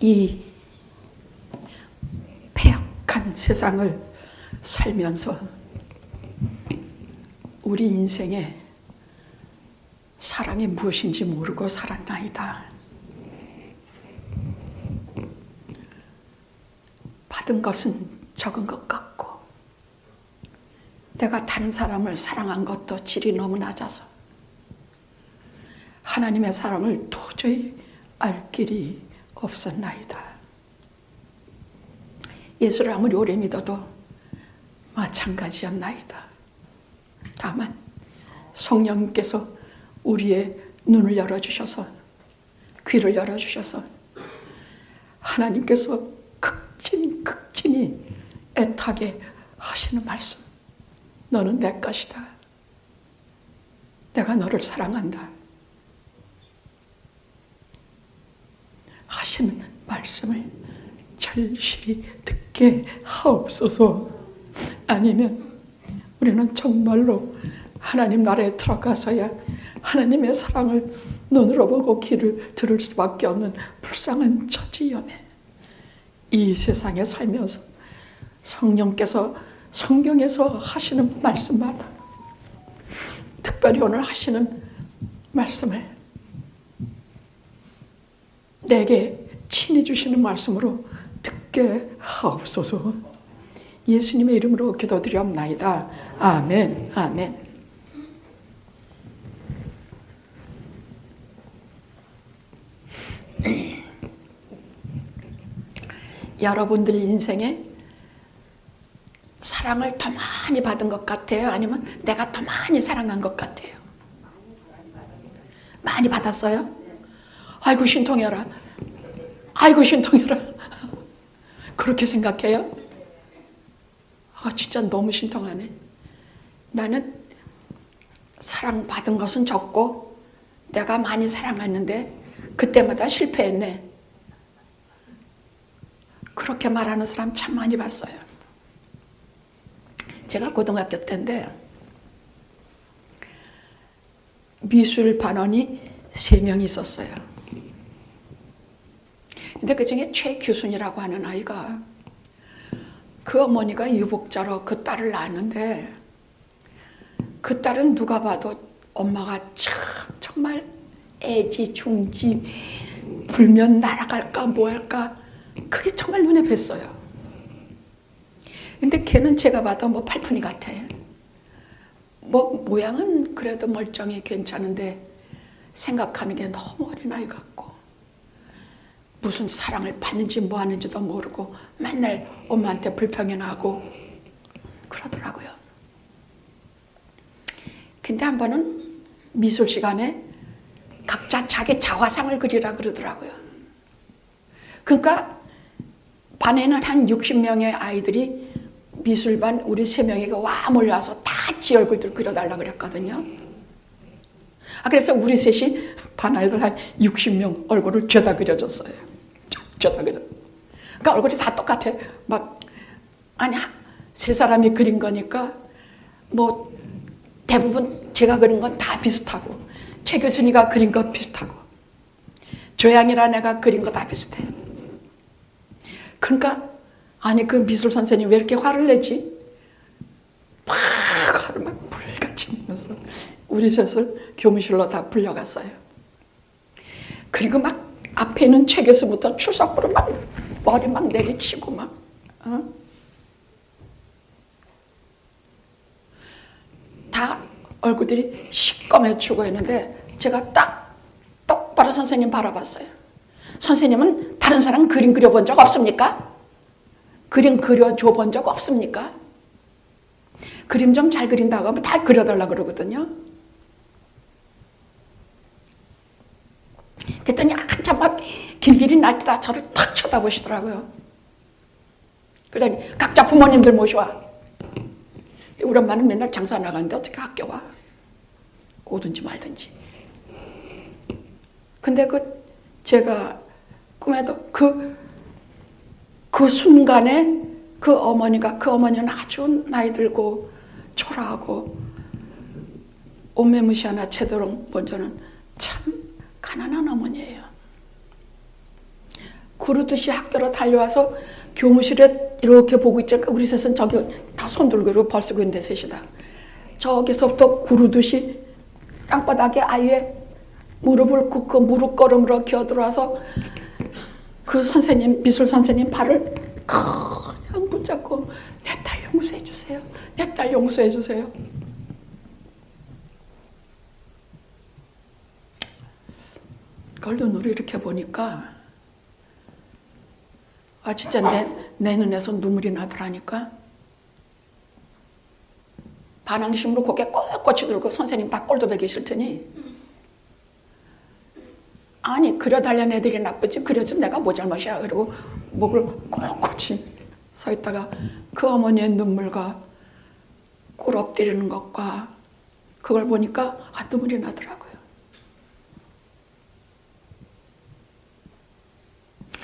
이 패역한 세상을 살면서 우리 인생에 사랑이 무엇인지 모르고 살았나이다. 받은 것은 적은 것 같고 내가 다른 사람을 사랑한 것도 질이 너무 낮아서 하나님의 사랑을 도저히 알 길이 없었나이다. 예수를 아무리 오래 믿어도 마찬가지였나이다. 다만 성령님께서 우리의 눈을 열어주셔서 귀를 열어주셔서 하나님께서 극진히 애타게 하시는 말씀, 너는 내 것이다. 내가 너를 사랑한다. 하시는 말씀을 절실히 듣게 하옵소서. 아니면 우리는 정말로 하나님 나라에 들어가서야 하나님의 사랑을 눈으로 보고 귀를 들을 수밖에 없는 불쌍한 처지염에 이 세상에 살면서 성령께서 성경에서 하시는 말씀마다 특별히 오늘 하시는 말씀을 내게 친히 주시는 말씀으로 듣게 하옵소서. 예수님의 이름으로 기도드리옵나이다. 아멘. 아멘. 여러분들 인생에 사랑을 더 많이 받은 것 같아요? 아니면 내가 더 많이 사랑한 것 같아요? 많이 받았어요? 아이고 신통해라. 아이고 신통해라. 그렇게 생각해요? 진짜 너무 신통하네. 나는 사랑받은 것은 적고 내가 많이 사랑했는데 그때마다 실패했네. 그렇게 말하는 사람 참 많이 봤어요. 제가 고등학교 때인데 미술 반원이 3명이 있었어요. 근데 그 중에 최규순이라고 하는 아이가 그 어머니가 유복자로 그 딸을 낳았는데 그 딸은 누가 봐도 엄마가 참 정말 애지중지 불면 날아갈까 뭐할까 그게 정말 눈에 뵀어요. 근데 걔는 제가 봐도 뭐 팔푼이 같아. 뭐 모양은 그래도 멀쩡해 괜찮은데 생각하는 게 너무 어린아이 같고 무슨 사랑을 받는지 뭐 하는지도 모르고 맨날 엄마한테 불평이나 하고 그러더라고요. 근데 한 번은 미술 시간에 각자 자기 자화상을 그리라 그러더라고요. 그러니까 반에는 한 60명의 아이들이 미술반 우리 3명이 와 몰려와서 다 지 얼굴들 그려달라 그랬거든요. 그래서 우리 셋이 반 아이들 한 60명 얼굴을 죄다 그려줬어요. 죄다 그려. 그러니까 얼굴이 다 똑같아. 막 아니 3사람이 그린 거니까 뭐 대부분 제가 그린 건 다 비슷하고 최 교수님가 그린 건 비슷하고 조양이라는 애가 그린 거 다 비슷해. 그러니까 아니 그 미술 선생님 왜 이렇게 화를 내지? 막 화를 막 불같이 내면서 우리 셋을 교무실로 다 불려갔어요. 그리고 막 앞에 있는 최 교수부터 출석부를 막 머리 막 내리치고 막 다 얼굴들이 시꺼매주고 있는데 제가 딱 똑바로 선생님 바라봤어요. 선생님은 다른 사람 그림 그려본 적 없습니까? 그림 그려줘 본 적 없습니까? 그림 좀 잘 그린다고 하면 다 그려달라고 그러거든요. 그랬더니 한참 막 길길이 날뛰다 저를 탁 쳐다보시더라고요. 그러더니 각자 부모님들 모셔와. 우리 엄마는 맨날 장사 나가는데 어떻게 학교 와? 오든지 말든지. 근데 제가 꿈에도 그 순간에 그 어머니는 아주 나이 들고 초라하고 옷매무시하나 제대로 먼저는 참 가난한 어머니예요. 구르듯이 학교로 달려와서 교무실에 이렇게 보고 있잖아. 우리 셋은 저기 다 손 들고 벌쓰고 있는데 셋이다. 저기서부터 구르듯이 땅바닥에 아예 무릎을 꿇고 무릎걸음으로 기어들어와서 그 선생님, 미술 선생님 발을 그냥 붙잡고 내 딸 용서해 주세요. 내 딸 용서해 주세요. 그걸 눈으로 이렇게 보니까 진짜 내 눈에서 눈물이 나더라니까. 반항심으로 고개 꼿꼿이 들고 선생님 다 꼴도 보기 싫더니 아니 그려달라는 애들이 나쁘지 그려준 내가 뭐 잘못이야. 그리고 목을 꼿꼿이 서 있다가 그 어머니의 눈물과 꿀 엎드리는 것과 그걸 보니까 눈물이 나더라고요.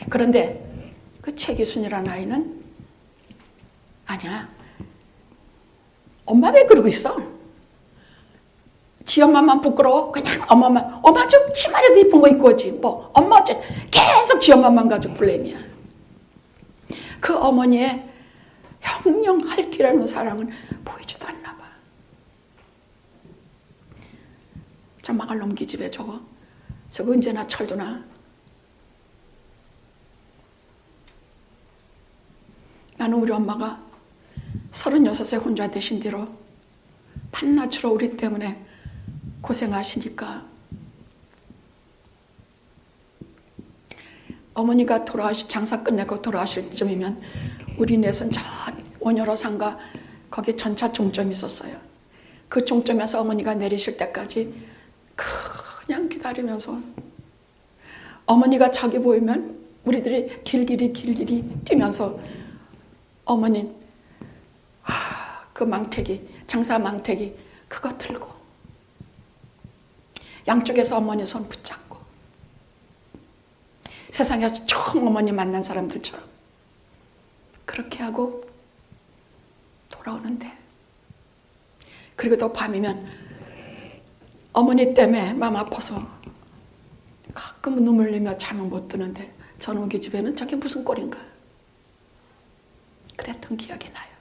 그런데 그 최기순이라는 아이는 아니야. 엄마 왜 그러고 있어? 지 엄마만 부끄러워? 그냥 엄마 좀 치마라도 이쁜 거 입고 오지. 뭐 엄마 어째 계속 지 엄마만 가지고 블레임이야. 그 어머니의 형령할 기라는 사랑은 보이지도 않나 봐. 저 마갈놈 기집애 저거 언제나 철도나. 나는 우리 엄마가 36세 혼자 되신 뒤로 밤낮으로 우리 때문에 고생하시니까 어머니가 장사 끝내고 돌아가실 쯤이면 우리 넷은 저 원효로 상가 거기 전차 종점이 있었어요. 그 종점에서 어머니가 내리실 때까지 그냥 기다리면서 어머니가 저기 보이면 우리들이 길길이 뛰면서 어머님 그 망태기 장사 망태기 그거 들고 양쪽에서 어머니 손 붙잡고 세상에서 처음 어머니 만난 사람들처럼 그렇게 하고 돌아오는데 그리고 또 밤이면 어머니 때문에 마음 아파서 가끔 눈물 흘리며 잠을 못 드는데 저놈 기집애는 저게 무슨 꼴인가 그랬던 기억이 나요.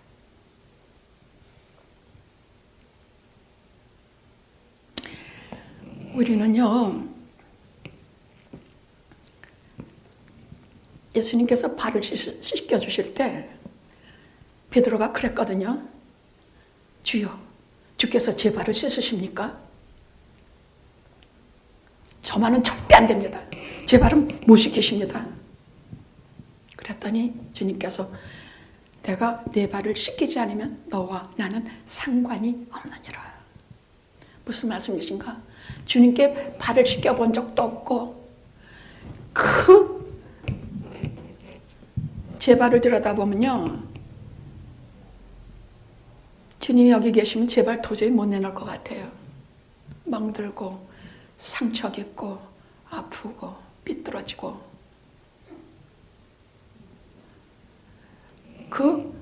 우리는요 예수님께서 발을 씻겨주실 때 베드로가 그랬거든요. 주여 주께서 제 발을 씻으십니까? 저만은 절대 안 됩니다. 제 발은 못 씻기십니다. 그랬더니 주님께서 내가 내 발을 씻기지 않으면 너와 나는 상관이 없느니라. 무슨 말씀이신가? 주님께 발을 씻겨본 적도 없고 제 발을 들여다보면요 주님이 여기 계시면 제 발 도저히 못 내놓을 것 같아요. 멍들고 상처 깊고 아프고 삐뚤어지고 그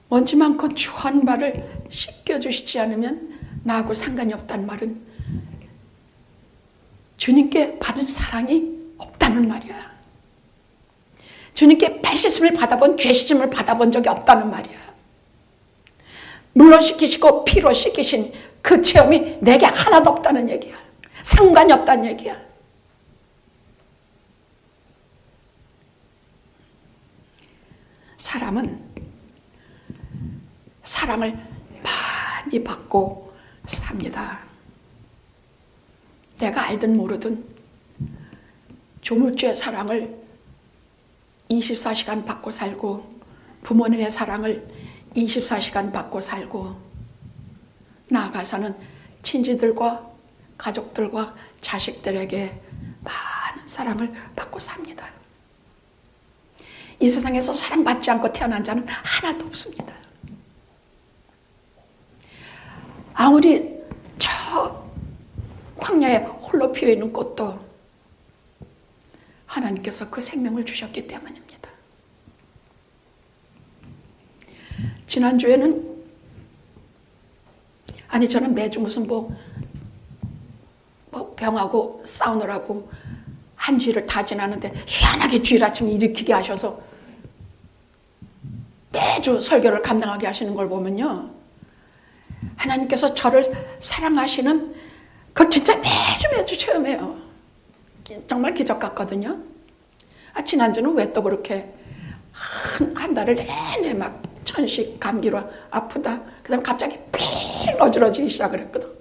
먼지 많고 추한 발을 씻겨주시지 않으면 나하고 상관이 없다는 말은 주님께 받은 사랑이 없다는 말이야. 주님께 발 씻음을 받아본 죄 씻음을 받아본 적이 없다는 말이야. 물로 씻기시고 피로 씻기신 그 체험이 내게 하나도 없다는 얘기야. 상관이 없다는 얘기야. 사람은 사랑을 많이 받고 삽니다. 내가 알든 모르든 조물주의 사랑을 24시간 받고 살고 부모님의 사랑을 24시간 받고 살고 나아가서는 친지들과 가족들과 자식들에게 많은 사랑을 받고 삽니다. 이 세상에서 사랑받지 않고 태어난 자는 하나도 없습니다. 아무리 저 황야에 홀로 피어있는 꽃도 하나님께서 그 생명을 주셨기 때문입니다. 지난주에는 저는 매주 무슨 병하고 싸우느라고 한 주일을 다 지나는데 희한하게 주일 아침에 일으키게 하셔서 매주 설교를 감당하게 하시는 걸 보면요, 하나님께서 저를 사랑하시는 그걸 진짜 매주 체험해요. 정말 기적 같거든요. 지난주는 왜 또 그렇게 한 달을 내내 막 천식 감기로 아프다, 그 다음에 갑자기 핑 어지러지기 시작을 했거든.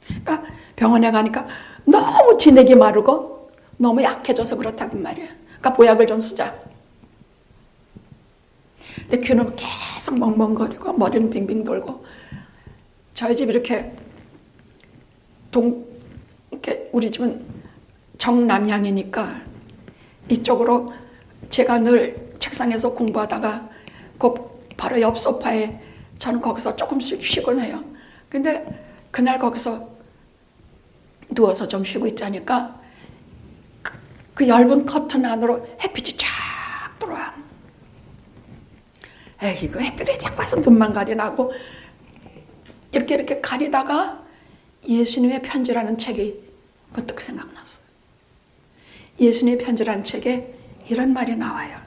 그러니까 병원에 가니까 너무 진액이 마르고 너무 약해져서 그렇다고 말이야. 그러니까 보약을 좀 쓰자. 근데 귀는 계속 멍멍거리고 머리는 빙빙 돌고. 저희 집 이렇게 이렇게 우리 집은 정남향이니까 이쪽으로 제가 늘 책상에서 공부하다가 그 바로 옆 소파에 저는 거기서 조금씩 쉬곤 해요. 근데 그날 거기서 누워서 좀 쉬고 있자니까 그 얇은 커튼 안으로 햇빛이 쫙 들어와. 에이, 이거 햇빛에 자꾸 와서 눈만 가리나고 이렇게 가리다가 예수님의 편지라는 책이 번뜩 생각났어요. 예수님의 편지라는 책에 이런 말이 나와요.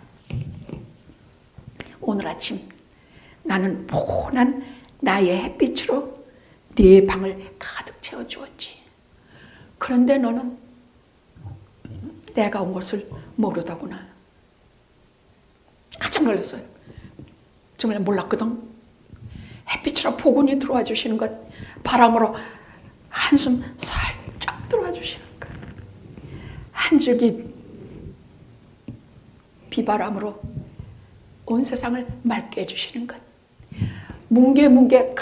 오늘 아침 나는 포근한 나의 햇빛으로 네 방을 가득 채워주었지. 그런데 너는 내가 온 것을 모르더구나. 깜짝 놀랐어요. 정말 몰랐거든. 햇빛으로 포근히 들어와 주시는 것, 바람으로 한숨 살짝 들어와 주시는 것, 한 줄기 비바람으로 온 세상을 맑게 해주시는 것, 뭉게뭉게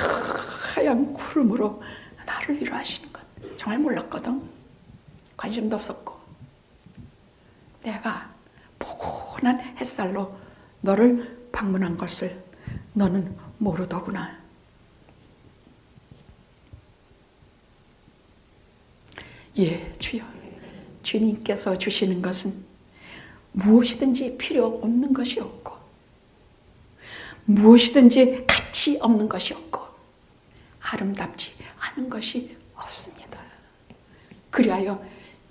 하얀 구름으로 나를 위로하시는 것, 정말 몰랐거든. 관심도 없었고. 내가 포근한 햇살로 너를 방문한 것을 너는 모르더구나. 예, 주여. 주님께서 주시는 것은 무엇이든지 필요 없는 것이 없고, 무엇이든지 가치 없는 것이 없고, 아름답지 않은 것이 없습니다. 그리하여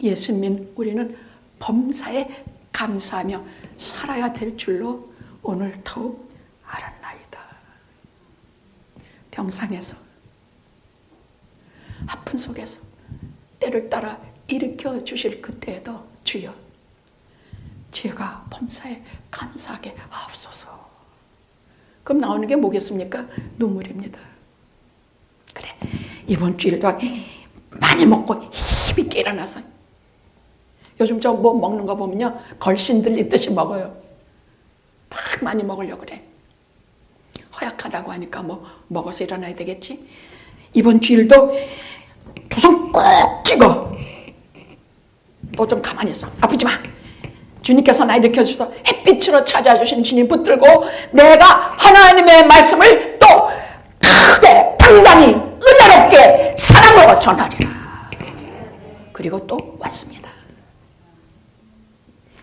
예수님 우리는 범사에 감사하며 살아야 될 줄로 오늘 더욱 알았나이다. 병상에서, 아픈 속에서 때를 따라 일으켜 주실 그때에도 주여, 제가 범사에 감사하게 하옵소서. 그럼 나오는 게 뭐겠습니까? 눈물입니다. 그래, 이번 주일도 많이 먹고 힘있게 일어나서, 요즘 저 뭐 먹는 거 보면요, 걸신 들리듯이 먹어요. 막 많이 먹으려고 그래. 허약하다고 하니까 뭐 먹어서 일어나야 되겠지. 이번 주일도 두 손 꼭 쥐고, 너 좀 가만히 있어, 아프지 마. 주님께서 나 일으켜주셔서 햇빛으로 찾아주신 주님 붙들고 내가 하나님의 말씀을 또 크게 당당히 은혜롭게 사랑으로 전하리라. 그리고 또 왔습니다.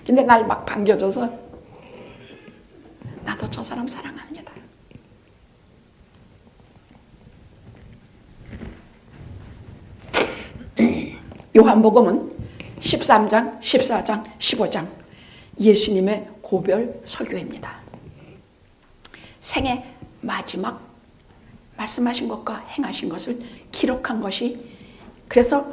근데 날 막 반겨줘서 나도 저 사람 사랑합니다. 요한복음은 13장, 14장, 15장 예수님의 고별 설교입니다. 생애 마지막 말씀하신 것과 행하신 것을 기록한 것이, 그래서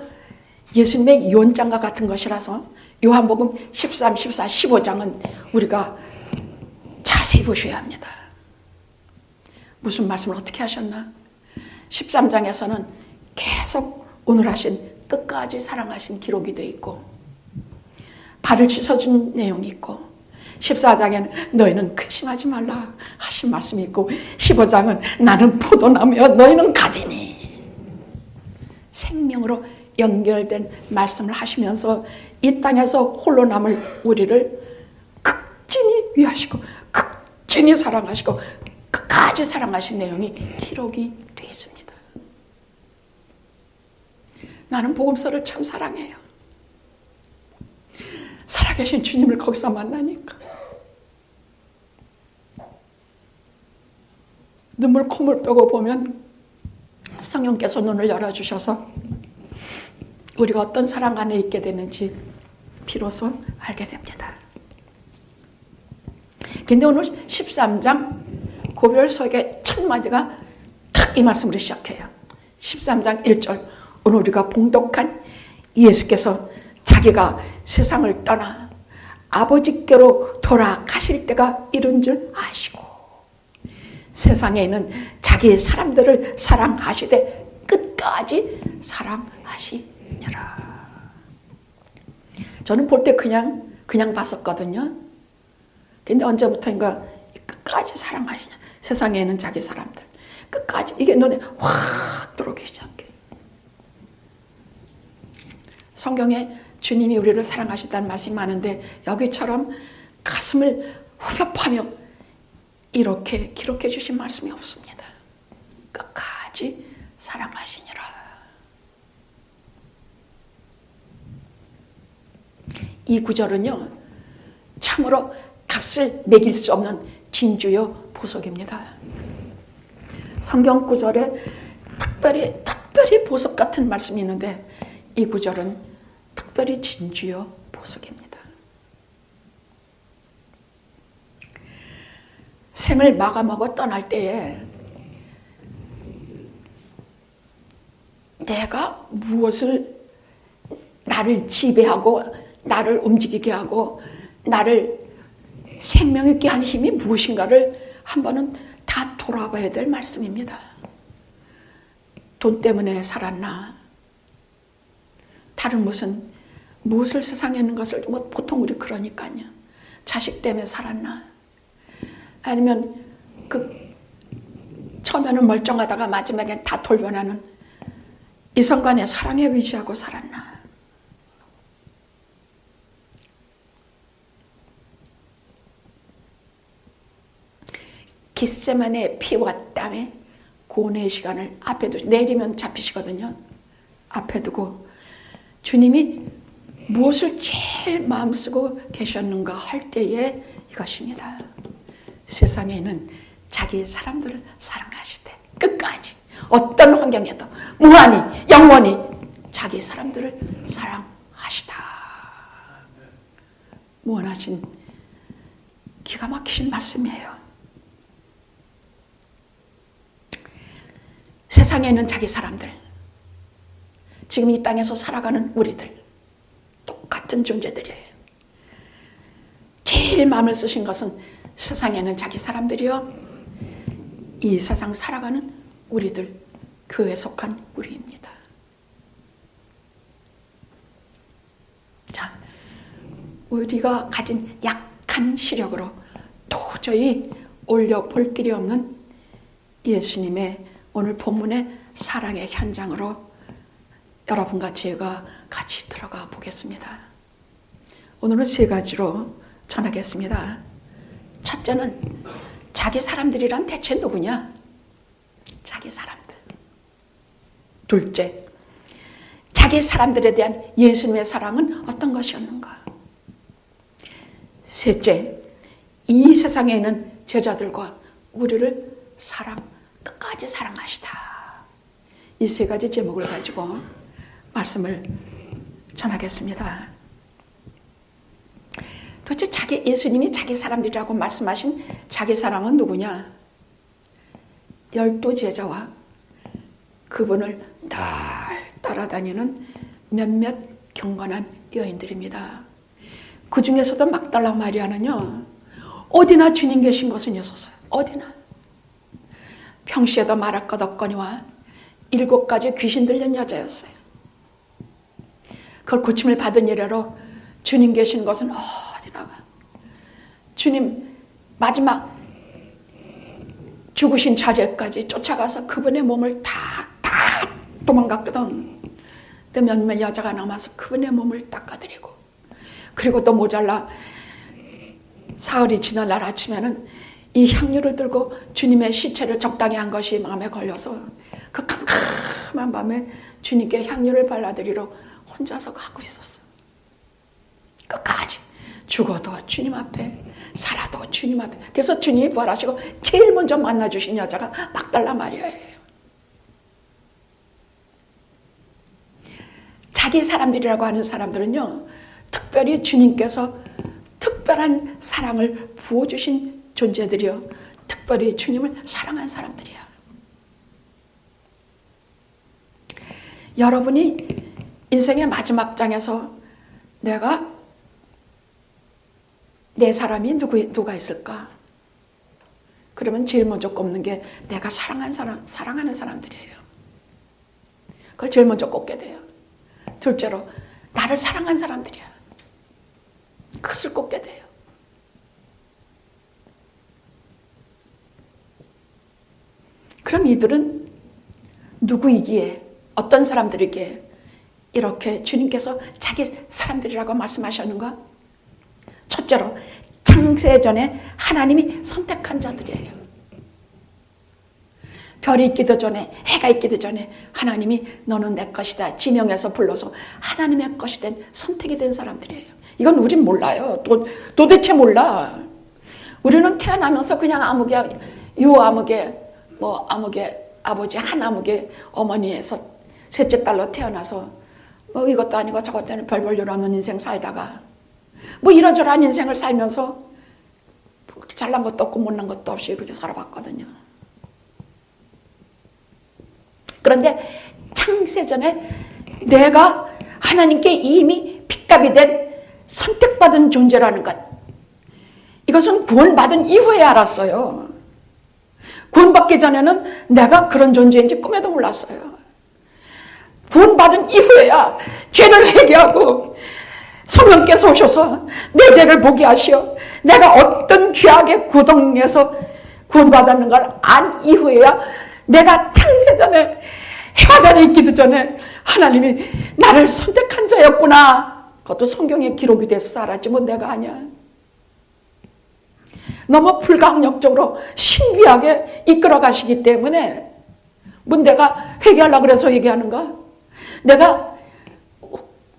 예수님의 유언장과 같은 것이라서 요한복음 13, 14, 15장은 우리가 자세히 보셔야 합니다. 무슨 말씀을 어떻게 하셨나? 13장에서는 계속 오늘 하신 끝까지 사랑하신 기록이 돼 있고, 발을 씻어준 내용이 있고, 14장에는 너희는 근심하지 말라 하신 말씀이 있고, 15장은 나는 포도나무여 너희는 가지니, 생명으로 연결된 말씀을 하시면서 이 땅에서 홀로 남을 우리를 극진히 위하시고 극진히 사랑하시고 끝까지 사랑하신 내용이 기록이 되어 있습니다. 나는 복음서를 참 사랑해요. 살아계신 주님을 거기서 만나니까 눈물 콧물 빼고 보면 성령께서 눈을 열어주셔서 우리가 어떤 사랑 안에 있게 되는지 비로소 알게 됩니다. 근데 오늘 13장 고별석의 첫 마디가 탁 이 말씀으로 시작해요. 13장 1절. 오늘 우리가 봉독한 예수께서 자기가 세상을 떠나 아버지께로 돌아가실 때가 이른 줄 아시고 세상에 있는 자기 사람들을 사랑하시되 끝까지 사랑하시니라. 저는 볼 때 그냥 봤었거든요. 근데 언제부터인가 끝까지 사랑하시냐. 세상에 있는 자기 사람들 끝까지, 이게 눈에 확 들어오기 시작해. 성경에 주님이 우리를 사랑하시다는 말씀이 많은데 여기처럼 가슴을 후벼 파며 이렇게 기록해 주신 말씀이 없습니다. 끝까지 사랑하시니라. 이 구절은요, 참으로 값을 매길 수 없는 진주요 보석입니다. 성경 구절에 특별히 보석 같은 말씀이 있는데 이 구절은 특별히 진주요 보석입니다. 생을 마감하고 떠날 때에 내가 무엇을 나를 지배하고 나를 움직이게 하고 나를 생명 있게 하는 힘이 무엇인가를 한 번은 다 돌아봐야 될 말씀입니다. 돈 때문에 살았나? 다른 무엇을 세상에 있는 것을 보통 우리 그러니까요. 자식 때문에 살았나? 아니면 처음에는 멀쩡하다가 마지막엔 다 돌변하는 이성간의 사랑에 의지하고 살았나? 겟세마네 피와 땀에 고뇌의 시간을 앞에 두고, 내일이면 잡히시거든요. 앞에 두고 주님이 무엇을 제일 마음 쓰고 계셨는가 할 때에 이것입니다. 세상에 있는 자기 사람들을 사랑하시되 끝까지 어떤 환경에도 무한히 영원히 자기 사람들을 사랑하시다. 무한하신 기가 막히신 말씀이에요. 세상에 있는 자기 사람들, 지금 이 땅에서 살아가는 우리들 똑같은 존재들이에요. 제일 마음을 쓰신 것은 세상에 있는 자기 사람들이요, 이 세상 살아가는 우리들, 교회에 속한 우리입니다. 자, 우리가 가진 약한 시력으로 도저히 올려볼 길이 없는 예수님의 오늘 본문의 사랑의 현장으로 여러분과 제가 같이 들어가 보겠습니다. 오늘은 세 가지로 전하겠습니다. 첫째는 자기 사람들이란 대체 누구냐? 자기 사람들. 둘째, 자기 사람들에 대한 예수님의 사랑은 어떤 것이었는가? 셋째, 이 세상에 있는 제자들과 우리를 끝까지 사랑하시다. 이 세 가지 제목을 가지고 말씀을 전하겠습니다. 도대체 예수님이 자기 사람들이라고 말씀하신 자기 사랑은 누구냐? 12 제자와 그분을 늘 따라다니는 몇몇 경건한 여인들입니다. 그 중에서도 막달라 마리아는요, 어디나 주님 계신 것은 있었어요. 어디나. 평시에도 말할 것 없거니와 7가지 귀신 들린 여자였어요. 그걸 고침을 받은 이래로 주님 계신 것은 어디나가. 주님 마지막 죽으신 자리까지 쫓아가서 그분의 몸을 다 도망갔거든. 근데 몇몇 여자가 남아서 그분의 몸을 닦아드리고, 그리고 또 모자라 사흘이 지난 날 아침에는 이 향유를 들고 주님의 시체를 적당히 한 것이 마음에 걸려서 그 캄캄한 밤에 주님께 향유를 발라드리러 혼자서 가고 있었어. 끝까지 죽어도 주님 앞에, 살아도 주님 앞에. 그래서 주님이 부활하시고 제일 먼저 만나주신 여자가 막달라 마리아예요. 자기 사람들이라고 하는 사람들은요, 특별히 주님께서 특별한 사랑을 부어주신 존재들이요, 특별히 주님을 사랑한 사람들이야. 여러분이 인생의 마지막 장에서 내가 내 사람이 누가 있을까? 그러면 제일 먼저 꼽는 게 내가 사랑하는 사람들이에요. 그걸 제일 먼저 꼽게 돼요. 둘째로 나를 사랑한 사람들이야. 그것을 꼽게 돼요. 그럼 이들은 누구이기에, 어떤 사람들이기에 이렇게 주님께서 자기 사람들이라고 말씀하셨는가? 첫째로 창세전에 하나님이 선택한 자들이에요. 별이 있기도 전에, 해가 있기도 전에 하나님이 너는 내 것이다 지명해서 불러서 하나님의 것이 된, 선택이 된 사람들이에요. 이건 우린 몰라요. 도대체 몰라. 우리는 태어나면서 그냥 아무개, 유아무개, 뭐 아무개 아버지, 한 아무개 어머니에서 셋째 딸로 태어나서 뭐 이것도 아니고 저것도 아니고 별볼일 없는 인생 살다가 뭐 이런저런 인생을 살면서 잘난 것도 없고 못난 것도 없이 이렇게 살아봤거든요. 그런데 창세전에 내가 하나님께 이미 핏값이 된 선택받은 존재라는 것, 이것은 구원받은 이후에 알았어요. 구원받기 전에는 내가 그런 존재인지 꿈에도 몰랐어요. 구원받은 이후에야 죄를 회개하고 성령께서 오셔서 내 죄를 보게 하시어 내가 어떤 죄악의 구덩이에서 구원받았는 걸 안 이후에야 내가 창세전에 해와 달이 있기도 전에 하나님이 나를 선택한 자였구나. 그것도 성경에 기록이 돼서 알았지 뭐 내가 아니야. 너무 불강력적으로 신비하게 이끌어 가시기 때문에 뭐 내가 회개하려고 그래서 얘기하는가? 내가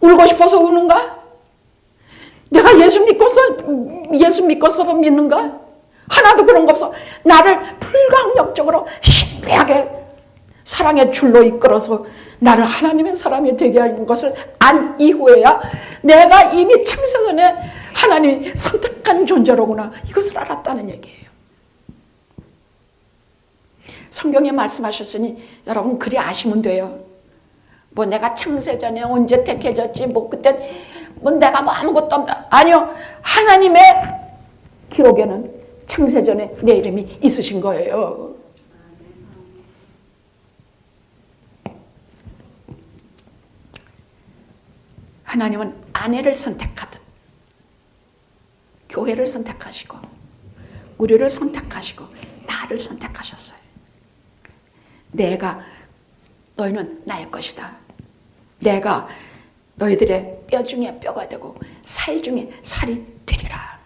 울고 싶어서 우는가? 내가 예수 믿고서 믿는가? 하나도 그런 거 없어. 나를 불강력적으로 신비하게 사랑의 줄로 이끌어서 나를 하나님의 사람이 되게 하는 것을 안 이후에야 내가 이미 창세전에 하나님이 선택한 존재로구나, 이것을 알았다는 얘기예요. 성경에 말씀하셨으니 여러분 그리 아시면 돼요. 뭐 내가 창세전에 언제 택해졌지, 뭐 그때 뭐 내가 뭐 아무것도 아니요. 하나님의 기록에는 창세전에 내 이름이 있으신 거예요. 하나님은 아내를 선택하듯 교회를 선택하시고 우리를 선택하시고 나를 선택하셨어요. 내가, 너희는 나의 것이다. 내가 너희들의 뼈 중에 뼈가 되고 살 중에 살이 되리라.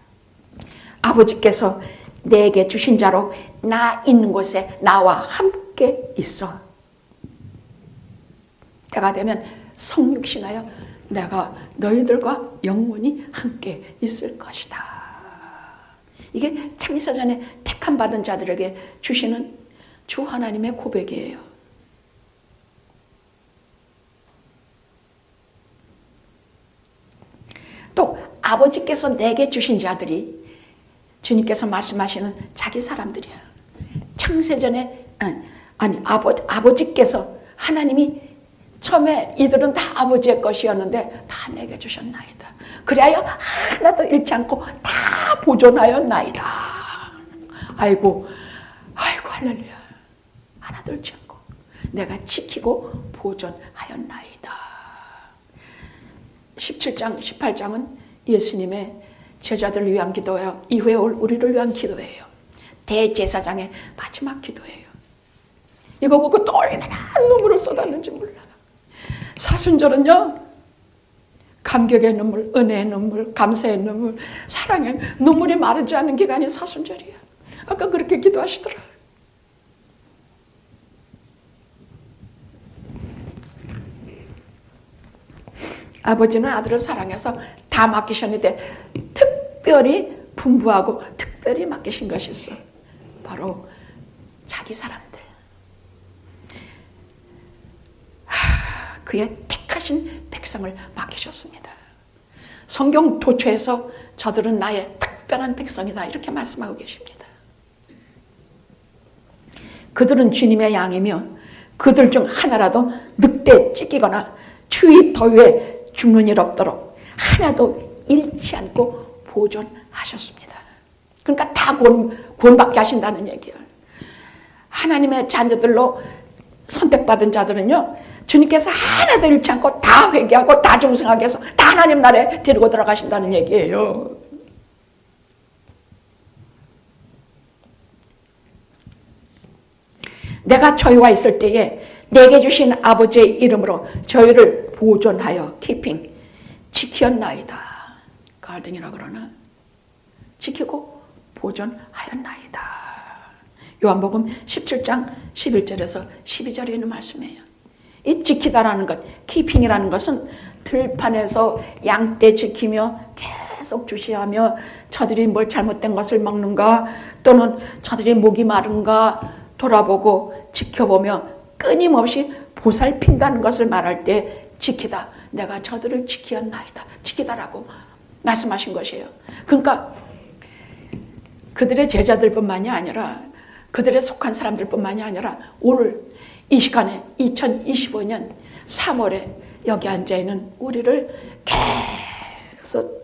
아버지께서 내게 주신 자로 나 있는 곳에 나와 함께 있어. 때가 되면 성육신하여 내가 너희들과 영원히 함께 있을 것이다. 이게 창세전에 택함 받은 자들에게 주시는 주 하나님의 고백이에요. 또 아버지께서 내게 주신 자들이 주님께서 말씀하시는 자기 사람들이야. 창세전에 아버지께서, 하나님이 처음에 이들은 다 아버지의 것이었는데 다 내게 주셨나이다. 그리하여 하나도 잃지 않고 다 보존하였나이다. 아이고 할렐루야. 하나도 잃지 않고 내가 지키고 보존하였나이다. 17장 18장은 예수님의 제자들을 위한 기도예요. 이후에 올 우리를 위한 기도예요. 대제사장의 마지막 기도예요. 이거 보고 또 얼마나 눈물을 쏟았는지 몰라. 사순절은요, 감격의 눈물, 은혜의 눈물, 감사의 눈물, 사랑의 눈물이 마르지 않는 기간이 사순절이야. 아까 그렇게 기도하시더라. 아버지는 아들을 사랑해서 다 맡기셨는데 특별히 분부하고 특별히 맡기신 것이 있어. 바로 자기 사람들. 그의 택하신 백성을 맡기셨습니다. 성경 도처에서 저들은 나의 특별한 백성이다 이렇게 말씀하고 계십니다. 그들은 주님의 양이며 그들 중 하나라도 늑대에 찢기거나 추위 더위에 죽는 일 없도록 하나도 잃지 않고 보존하셨습니다. 그러니까 다 구원받게 하신다는 얘기예요. 하나님의 자녀들로 선택받은 자들은요, 주님께서 하나도 잃지 않고 다 회개하고 다 중생하게 해서 다 하나님 나라에 데리고 들어가신다는 얘기예요. 내가 저희와 있을 때에 내게 주신 아버지의 이름으로 저희를 보존하여 키핑 지켰나이다. 가르등이라 그러나 지키고 보존하였나이다. 요한복음 17장 11절에서 12절에 있는 말씀이에요. 이 지키다라는 것, 키핑이라는 것은 들판에서 양떼 지키며 계속 주시하며 저들이 뭘 잘못된 것을 먹는가 또는 저들이 목이 마른가 돌아보고 지켜보며 끊임없이 보살핀다는 것을 말할 때 지키다. 내가 저들을 지키었나이다. 지키다라고 말씀하신 것이에요. 그러니까 그들의 제자들뿐만이 아니라 그들의 속한 사람들뿐만이 아니라 오늘 이 시간에 2025년 3월에 여기 앉아있는 우리를 계속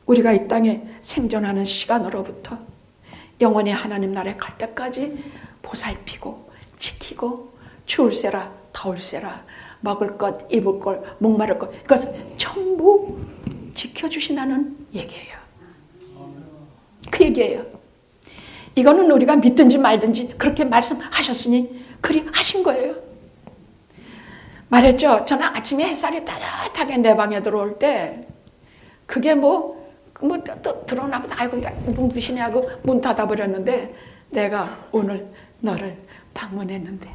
우리가 이 땅에 생존하는 시간으로부터 영원히 하나님 나라에 갈 때까지 보살피고 지키고 추울세라 더울세라 먹을 것 입을 것 목마를 것 이것을 전부 지켜주신다는 얘기예요. 그 얘기예요. 이거는 우리가 믿든지 말든지 그렇게 말씀하셨으니 그리 하신 거예요. 말했죠. 저는 아침에 햇살이 따뜻하게 내 방에 들어올 때 그게 또 들어오나 보다. 아이고 눈부시네 하고 문 닫아버렸는데 내가 오늘 너를 방문했는데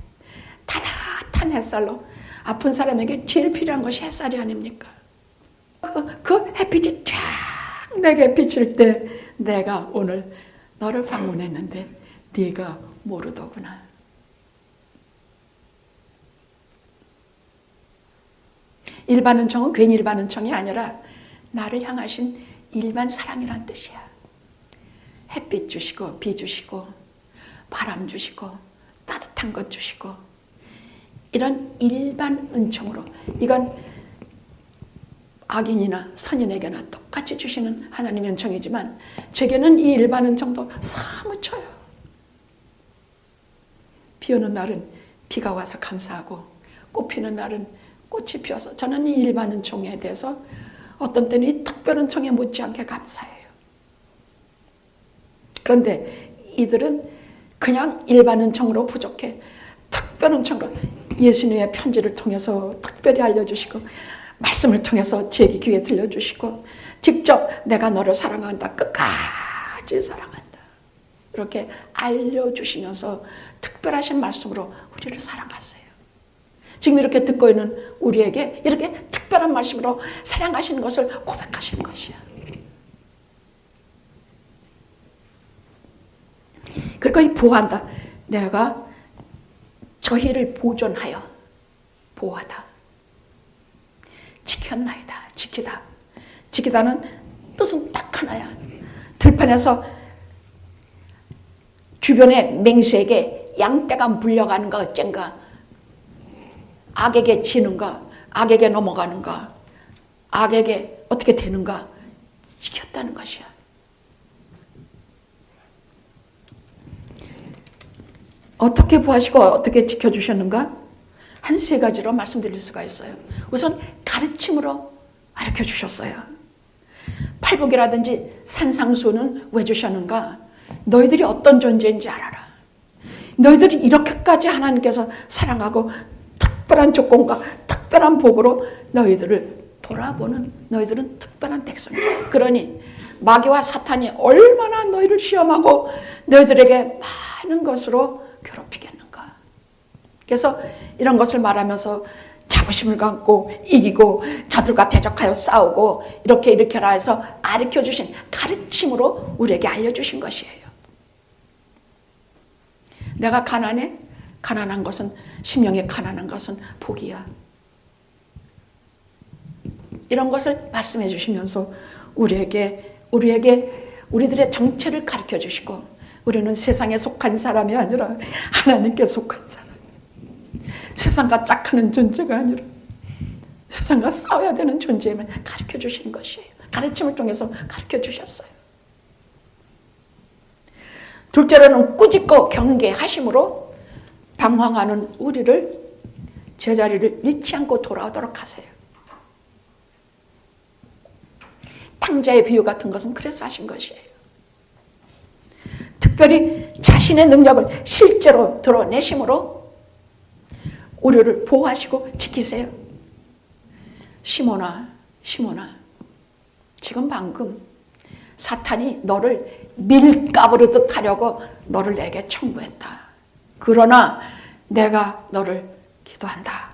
따뜻한 햇살로 아픈 사람에게 제일 필요한 것이 햇살이 아닙니까? 그 햇빛이 쫙 내게 비칠 때 내가 오늘 너를 방문했는데 네가 모르더구나. 일반 은총은 괜히 일반 은총이 아니라 나를 향하신 일반 사랑이란 뜻이야. 햇빛 주시고 비 주시고 바람 주시고 따뜻한 것 주시고 이런 일반 은총으로 이건 악인이나 선인에게나 똑같이 주시는 하나님의 은총이지만 제게는 이 일반 은총도 사무쳐요. 비 오는 날은 비가 와서 감사하고 꽃 피는 날은 꽃이 피어서 저는 이 일반 은총에 대해서 어떤 때는 이 특별 은총에 못지않게 감사해요. 그런데 이들은 그냥 일반 은총으로 부족해 특별 은총으로 예수님의 편지를 통해서 특별히 알려주시고 말씀을 통해서 제 귀에 들려주시고 직접 내가 너를 사랑한다. 끝까지 사랑한다. 이렇게 알려주시면서 특별하신 말씀으로 우리를 사랑하세요. 지금 이렇게 듣고 있는 우리에게 이렇게 특별한 말씀으로 사랑하시는 것을 고백하시는 것이야. 그러니까 이 보호한다. 내가 저희를 보존하여 보호하다. 지켰나이다. 지키다. 지키다는 뜻은 딱 하나야. 들판에서 주변의 맹수에게 양떼가 물려가는가 어쩐가 악에게 지는가 악에게 넘어가는가 악에게 어떻게 되는가 지켰다는 것이야. 어떻게 보호하시고 어떻게 지켜주셨는가? 한 세 가지로 말씀드릴 수가 있어요. 우선 가르침으로 가르쳐 주셨어요. 팔복이라든지 산상수는 왜 주셨는가? 너희들이 어떤 존재인지 알아라. 너희들이 이렇게까지 하나님께서 사랑하고 특별한 조건과 특별한 복으로 너희들을 돌아보는 너희들은 특별한 백성이다. 그러니 마귀와 사탄이 얼마나 너희를 시험하고 너희들에게 많은 것으로 괴롭히겠는가. 그래서 이런 것을 말하면서 자부심을 갖고 이기고 저들과 대적하여 싸우고 이렇게라 해서 가르쳐주신 가르침으로 우리에게 알려주신 것이에요. 내가 가난해? 가난한 것은 심령이 가난한 것은 복이야. 이런 것을 말씀해 주시면서 우리들의 정체를 가르쳐 주시고, 우리는 세상에 속한 사람이 아니라 하나님께 속한 사람, 세상과 짝하는 존재가 아니라 세상과 싸워야 되는 존재임을 가르쳐 주시는 것이에요. 가르침을 통해서 가르쳐 주셨어요. 둘째로는 꾸짖고 경계하심으로 방황하는 우리를 제자리를 잃지 않고 돌아오도록 하세요. 탕자의 비유 같은 것은 그래서 하신 것이에요. 특별히 자신의 능력을 실제로 드러내심으로 우리를 보호하시고 지키세요. 시몬아, 지금 방금 사탄이 너를 밀가부르듯 하려고 너를 내게 청구했다. 그러나 내가 너를 기도한다.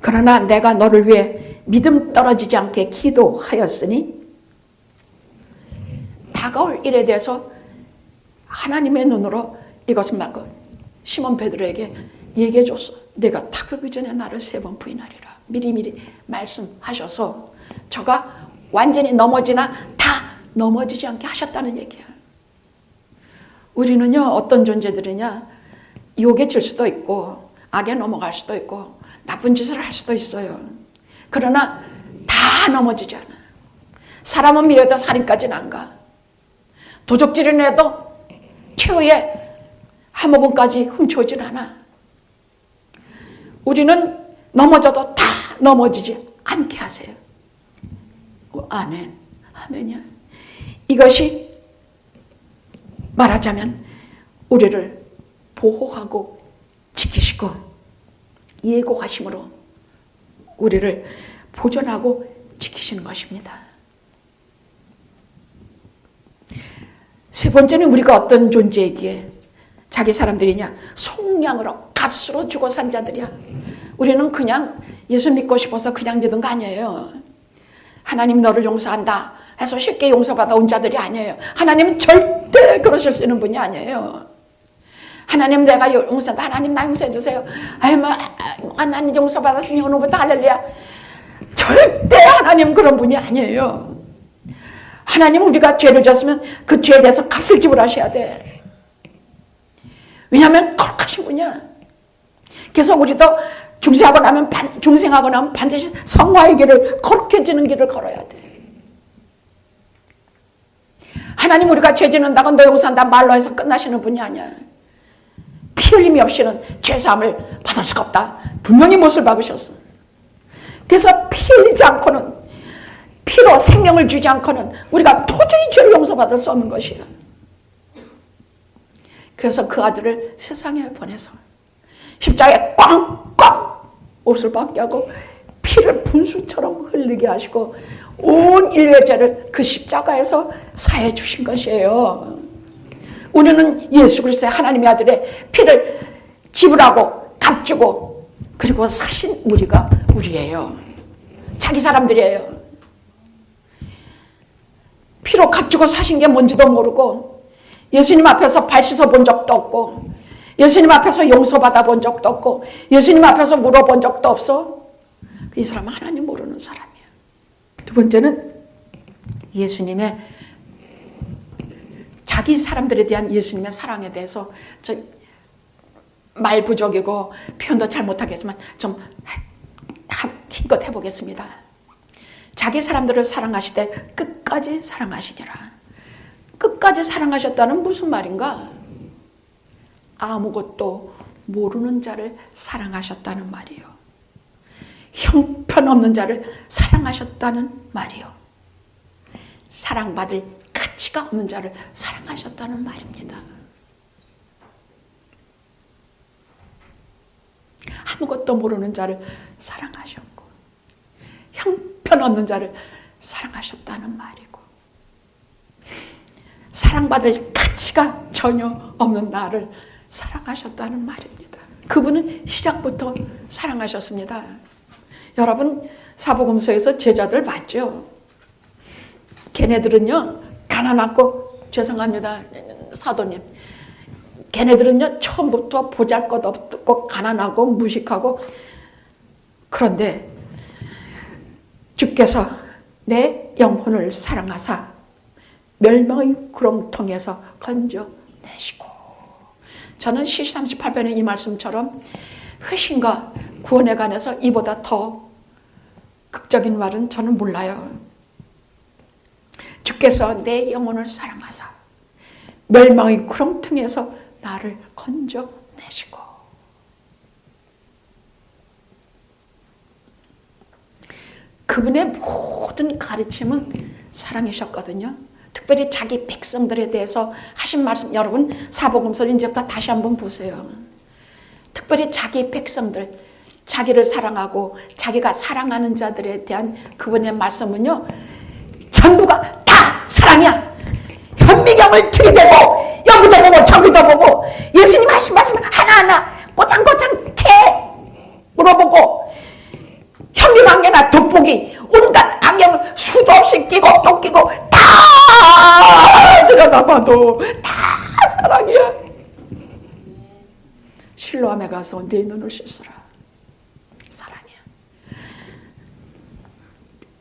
그러나 내가 너를 위해 믿음 떨어지지 않게 기도하였으니 다가올 일에 대해서 하나님의 눈으로 이것은 막 시몬 베드로에게 얘기해 줬어. 내가 타격이 전에 나를 3번 부인하리라. 미리미리 말씀하셔서 저가 완전히 넘어지나 다 넘어지지 않게 하셨다는 얘기야. 우리는요, 어떤 존재들이냐, 유혹에 질 수도 있고 악에 넘어갈 수도 있고 나쁜 짓을 할 수도 있어요. 그러나 다 넘어지지 않아. 사람은 미워도 살인까지는 안 가. 도적질을 해도 최후의 한 모금까지 훔쳐오진 않아. 우리는 넘어져도 다 넘어지지 않게 하세요. 아멘. 아멘이야. 이것이 말하자면 우리를 보호하고 지키시고 예고하심으로 우리를 보존하고 지키시는 것입니다. 세 번째는 우리가 어떤 존재이기에 자기 사람들이냐? 속량으로 값으로 주고 산 자들이야. 우리는 그냥 예수 믿고 싶어서 그냥 믿은 거 아니에요. 하나님 너를 용서한다 해서 쉽게 용서받아 온 자들이 아니에요. 하나님은 절대 그러실 수 있는 분이 아니에요. 하나님 내가 용서한다. 하나님 나 용서해 주세요. 하나님 용서받았으니 오늘부터 할렐루야. 절대 하나님 그런 분이 아니에요. 하나님 우리가 죄를 졌으면 그 죄에 대해서 값을 지불하셔야 돼. 왜냐하면 거룩하신 분이야. 그래서 우리도 중생하고 나면 반드시 성화의 길을, 거룩해지는 길을 걸어야 돼. 하나님 우리가 죄 짓는다고 너 용서한다 말로 해서 끝나시는 분이 아니야. 피 흘림이 없이는 죄사함을 받을 수가 없다. 분명히 못을 박으셨어. 그래서 피 흘리지 않고는, 피로 생명을 주지 않고는 우리가 도저히 죄를 용서받을 수 없는 것이야. 그래서 그 아들을 세상에 보내서 십자가에 꽝꽝 옷을 벗게 하고 피를 분수처럼 흘리게 하시고 온 인류의 죄를 그 십자가에서 사해 주신 것이에요. 우리는 예수 그리스도의 하나님의 아들의 피를 지불하고 값주고 그리고 사신 우리가 우리예요. 자기 사람들이에요. 피로 값주고 사신 게 뭔지도 모르고 예수님 앞에서 발 씻어 본 적도 없고 예수님 앞에서 용서받아 본 적도 없고 예수님 앞에서 물어본 적도 없어. 이 사람은 하나님 모르는 사람이야. 두 번째는 예수님의 자기 사람들에 대한 예수님의 사랑에 대해서 말 부족이고 표현도 잘 못하겠지만 좀 힘껏 해보겠습니다. 자기 사람들을 사랑하시되 끝까지 사랑하시니라. 끝까지 사랑하셨다는 무슨 말인가? 아무것도 모르는 자를 사랑하셨다는 말이요. 형편없는 자를 사랑하셨다는 말이요. 사랑받을 가치가 없는 자를 사랑하셨다는 말입니다. 아무것도 모르는 자를 사랑하셨고 형편없는 자를 사랑하셨다는 말이고 사랑받을 가치가 전혀 없는 나를 사랑하셨다는 말입니다. 그분은 시작부터 사랑하셨습니다. 여러분 사복음서에서 제자들 봤죠? 걔네들은요 가난하고 죄송합니다 사도님 걔네들은요 처음부터 보잘것없고 가난하고 무식하고 그런데 주께서 내 영혼을 사랑하사 멸망의 구렁텅이에서 건져내시고. 저는 시시 38편의 이 말씀처럼 회심과 구원에 관해서 이보다 더 극적인 말은 저는 몰라요. 주께서 내 영혼을 사랑하사 멸망의 구렁텅이에서 나를 건져내시고. 그분의 모든 가르침은 사랑이셨거든요. 특별히 자기 백성들에 대해서 하신 말씀, 여러분 사복음서를 이제부터 다시 한번 보세요. 특별히 자기 백성들, 자기를 사랑하고 자기가 사랑하는 자들에 대한 그분의 말씀은요, 전부가 다 사랑이야. 현미경을 들이대고 여기도 보고 저기도 보고 예수님 하신 말씀 하나하나 꼬장꼬장 물어보고 현미광개나 돋보기 온갖 안경을 수도 없이 끼고 또 끼고 다 들여다봐도 다 사랑이야. 실로암에 가서 네 눈을 씻으라. 사랑이야.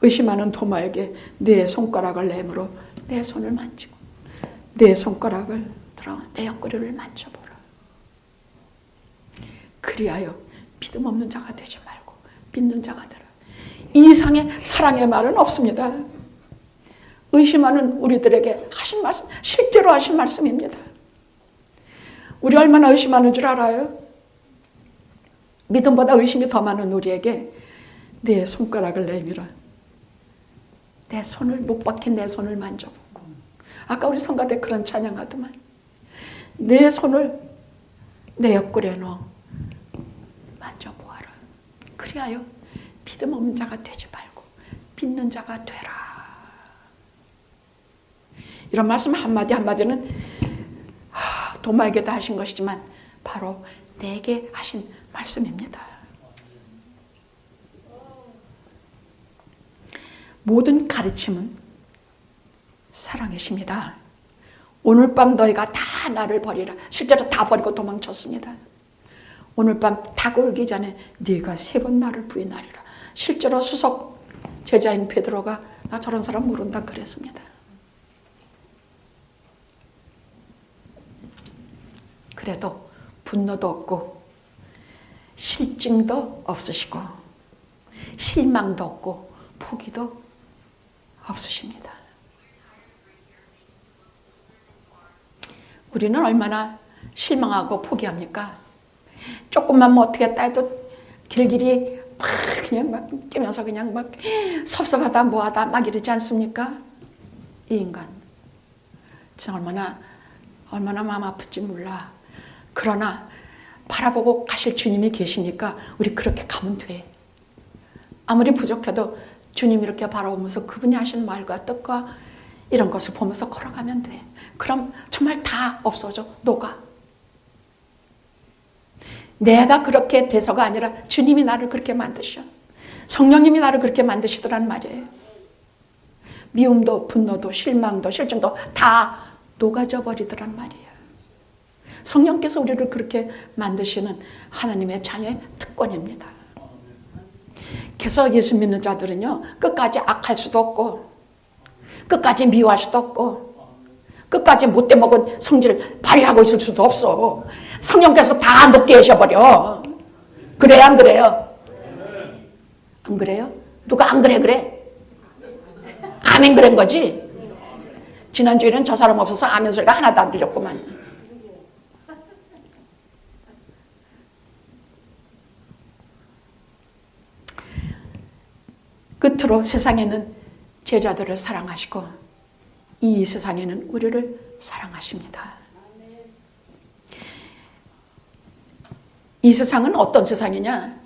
의심하는 도마에게 내 손가락을 내밀어 내 손을 만지고 내 손가락을 들어 내 옆구리를 만져보라. 그리하여 믿음 없는 자가 되지 말고 믿는 자가 되라. 이 이상의 사랑의 말은 없습니다. 의심하는 우리들에게 하신 말씀, 실제로 하신 말씀입니다. 우리 얼마나 의심하는 줄 알아요? 믿음보다 의심이 더 많은 우리에게 내 손가락을 내밀어 내 손을, 못 박힌 내 손을 만져보고, 아까 우리 성가대 그런 찬양하더만, 내 손을 내 옆구리에 넣어 만져보아라. 그리하여 믿음 없는 자가 되지 말고 믿는 자가 되라. 이런 말씀 한마디 한마디는 도마에게도 하신 것이지만 바로 내게 하신 말씀입니다. 모든 가르침은 사랑이십니다. 오늘 밤 너희가 다 나를 버리라. 실제로 다 버리고 도망쳤습니다. 오늘 밤 닭 울기 전에 네가 3번 나를 부인하리라. 실제로 수석 제자인 베드로가 나 저런 사람 모른다 그랬습니다. 그래도 분노도 없고 실증도 없으시고 실망도 없고 포기도 없으십니다. 우리는 얼마나 실망하고 포기합니까? 조금만 뭐 어떻게 했다 해도 길길이 막 그냥 막 뛰면서 그냥 막 섭섭하다 뭐하다 막 이러지 않습니까? 이 인간 진짜 얼마나 마음 아픈지 몰라. 그러나 바라보고 가실 주님이 계시니까 우리 그렇게 가면 돼. 아무리 부족해도 주님 이렇게 바라보면서 그분이 하시는 말과 뜻과 이런 것을 보면서 걸어가면 돼. 그럼 정말 다 없어져, 녹아. 내가 그렇게 돼서가 아니라 주님이 나를 그렇게 만드셔. 성령님이 나를 그렇게 만드시더란 말이에요. 미움도 분노도 실망도 실증도 다 녹아져 버리더란 말이에요. 성령께서 우리를 그렇게 만드시는 하나님의 자녀의 특권입니다. 그래서 예수 믿는 자들은요, 끝까지 악할 수도 없고 끝까지 미워할 수도 없고 끝까지 못돼 먹은 성질을 발휘하고 있을 수도 없어. 성령께서 다 녹게 하셔버려. 그래요, 안 그래요? 안 그래요? 누가 안 그래? 아멘 그런 거지? 지난주에는 저 사람 없어서 아멘 소리가 하나도 안 들렸구만. 끝으로 세상에는 제자들을 사랑하시고 이 세상에는 우리를 사랑하십니다. 이 세상은 어떤 세상이냐?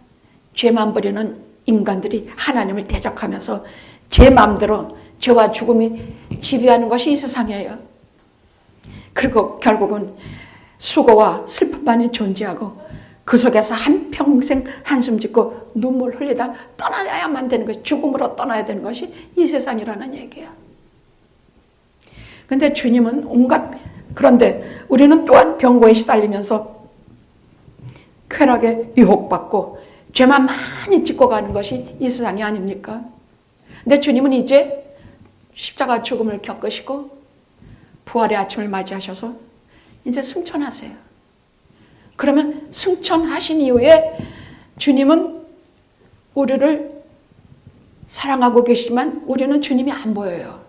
죄만 부리는 인간들이 하나님을 대적하면서 제 마음대로 죄와 죽음이 지배하는 것이 이 세상이에요. 그리고 결국은 수고와 슬픔만이 존재하고 그 속에서 한평생 한숨 짓고 눈물 흘리다 떠나야만 되는 것이, 죽음으로 떠나야 되는 것이 이 세상이라는 얘기야. 근데 주님은 그런데 우리는 또한 병고에 시달리면서 쾌락에 유혹받고 죄만 많이 짓고 가는 것이 이 세상이 아닙니까? 근데 주님은 이제 십자가 죽음을 겪으시고 부활의 아침을 맞이하셔서 이제 승천하세요. 그러면 승천하신 이후에 주님은 우리를 사랑하고 계시지만 우리는 주님이 안 보여요.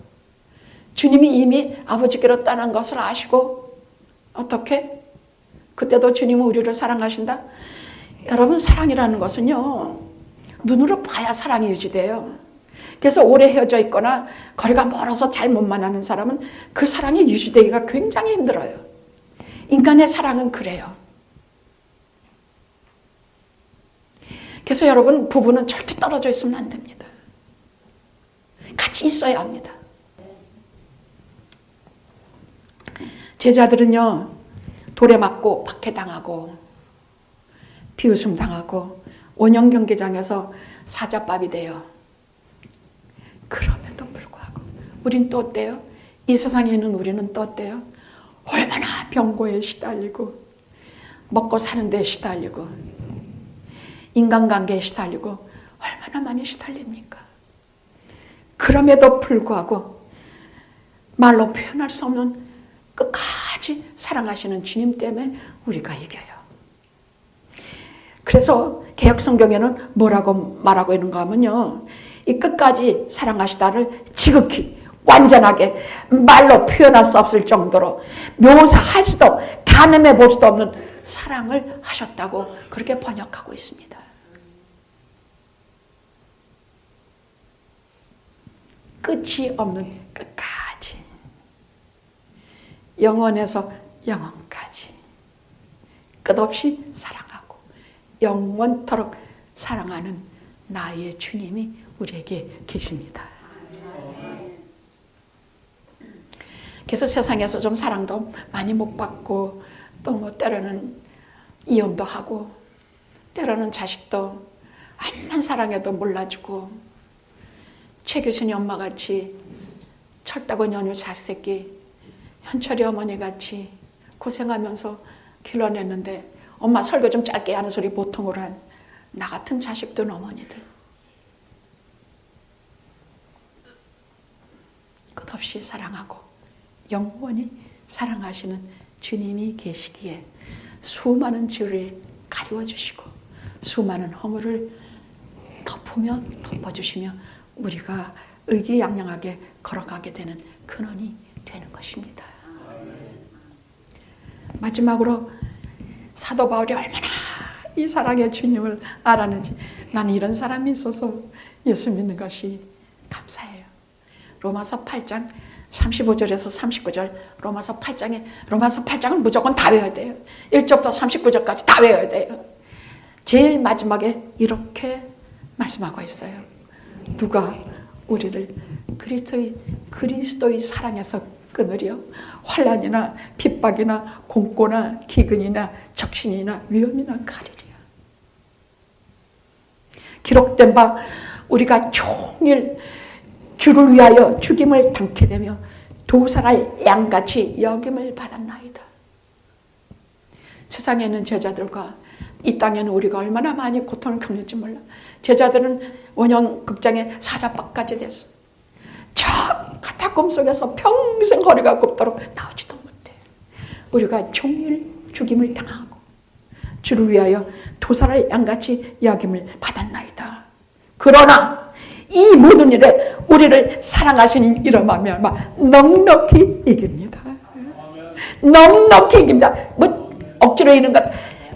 주님이 이미 아버지께로 떠난 것을 아시고 어떻게? 그때도 주님은 우리를 사랑하신다? 여러분, 사랑이라는 것은요, 눈으로 봐야 사랑이 유지돼요. 그래서 오래 헤어져 있거나 거리가 멀어서 잘 못 만나는 사람은 그 사랑이 유지되기가 굉장히 힘들어요. 인간의 사랑은 그래요. 그래서 여러분, 부부는 절대 떨어져 있으면 안 됩니다. 같이 있어야 합니다. 제자들은요, 돌에 맞고 박해당하고 비웃음 당하고 원형 경기장에서 사자밥이 돼요. 그럼에도 불구하고 우린 또 어때요? 이 세상에 있는 우리는 또 어때요? 얼마나 병고에 시달리고 먹고 사는 데 시달리고 인간관계에 시달리고 얼마나 많이 시달립니까? 그럼에도 불구하고 말로 표현할 수 없는 끝까지 사랑하시는 주님 때문에 우리가 이겨요. 그래서 개역성경에는 뭐라고 말하고 있는가 하면요, 이 끝까지 사랑하시다를 지극히 완전하게 말로 표현할 수 없을 정도로 묘사할 수도 가늠해 볼 수도 없는 사랑을 하셨다고 그렇게 번역하고 있습니다. 끝이 없는 끝까지, 영원에서 영원까지 끝없이 사랑하고 영원토록 사랑하는 나의 주님이 우리에게 계십니다. 그래서 세상에서 좀 사랑도 많이 못 받고 또 뭐 때로는 이혼도 하고 때로는 자식도 암만 사랑해도 몰라주고 최 교수님 엄마같이 철다고 연유 자식새끼 현철이 어머니같이 고생하면서 길러냈는데 엄마 설교 좀 짧게 하는 소리 보통으로 한 나 같은 자식들 어머니들 끝없이 사랑하고 영원히 사랑하시는 주님이 계시기에 수많은 죄를 가리워주시고 수많은 허물을 덮으며 덮어주시며 우리가 의기양양하게 걸어가게 되는 근원이 되는 것입니다. 마지막으로 사도 바울이 얼마나 이 사랑의 주님을 알았는지, 나는 이런 사람이 있어서 예수 믿는 것이 감사해요. 로마서 8장 35절에서 39절, 로마서 8장은 무조건 다 외워야 돼요. 1절부터 39절까지 다 외워야 돼요. 제일 마지막에 이렇게 말씀하고 있어요. 누가 우리를 그리스도의 사랑에서 끊으려? 환난이나 핍박이나 공고나 기근이나 적신이나 위험이나 칼이랴. 기록된 바 우리가 종일 주를 위하여 죽임을 당케 되며 도살할 양같이 여김을 받았나이다. 세상에 있는 제자들과 이 땅에는 우리가 얼마나 많이 고통을 겪는지 몰라. 제자들은 원형 극장에 사자밥까지 됐어. 저 카타콤 속에서 평생 허리가 굽도록 나오지도 못해. 우리가 종일 죽임을 당하고 주를 위하여 도살할 양같이 여김을 받았나이다. 그러나 이 모든 일에 우리를 사랑하시는 이로 말미암아 넉넉히 이깁니다. 넉넉히 이깁니다. 뭐 억지로 이기는 것,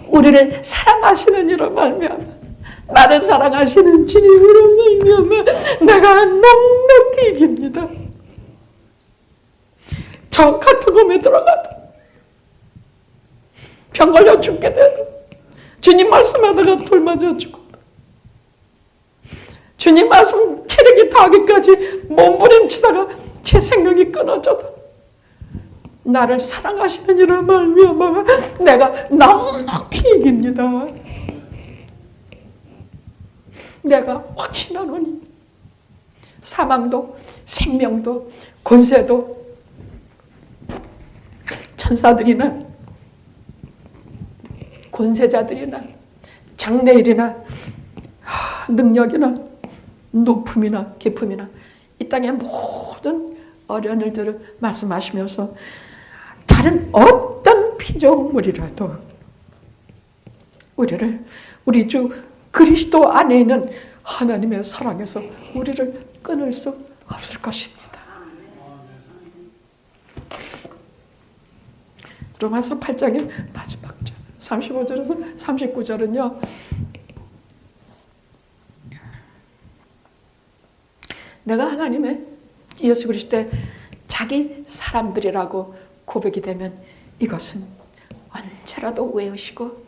우리를 사랑하시는 이로 말미암아, 나를 사랑하시는 주님으로 말미암아 내가 넉넉히 이깁니다. 저 카타콤에 들어가도 병 걸려 죽게 되고 주님 말씀하다가 돌 맞아 죽고 주님 말씀 체력이 다하기까지 몸부림치다가 제 생명이 끊어져도 나를 사랑하시는 이라 말미암아 내가 넉넉히 이깁니다. 내가 확신하노니 사망도 생명도 권세도 천사들이나 권세자들이나 장래일이나 능력이나 높음이나 기쁨이나 이 땅의 모든 어려운 일들을 말씀하시면서 다른 어떤 피조물이라도 우리 주 그리스도 안에 있는 하나님의 사랑에서 우리를 끊을 수 없을 것입니다. 로마서 8장의 마지막 절 35절에서 39절은요. 내가 하나님의 예수 그리스도의 자기 사람들이라고 고백이 되면 이것은 언제라도 외우시고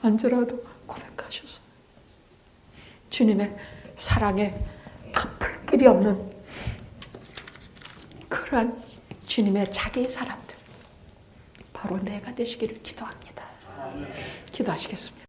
언제라도 고백하셔서 주님의 사랑에 갚을 길이 없는 그러한 주님의 자기 사람들 바로 내가 되시기를 기도합니다. 기도하시겠습니다.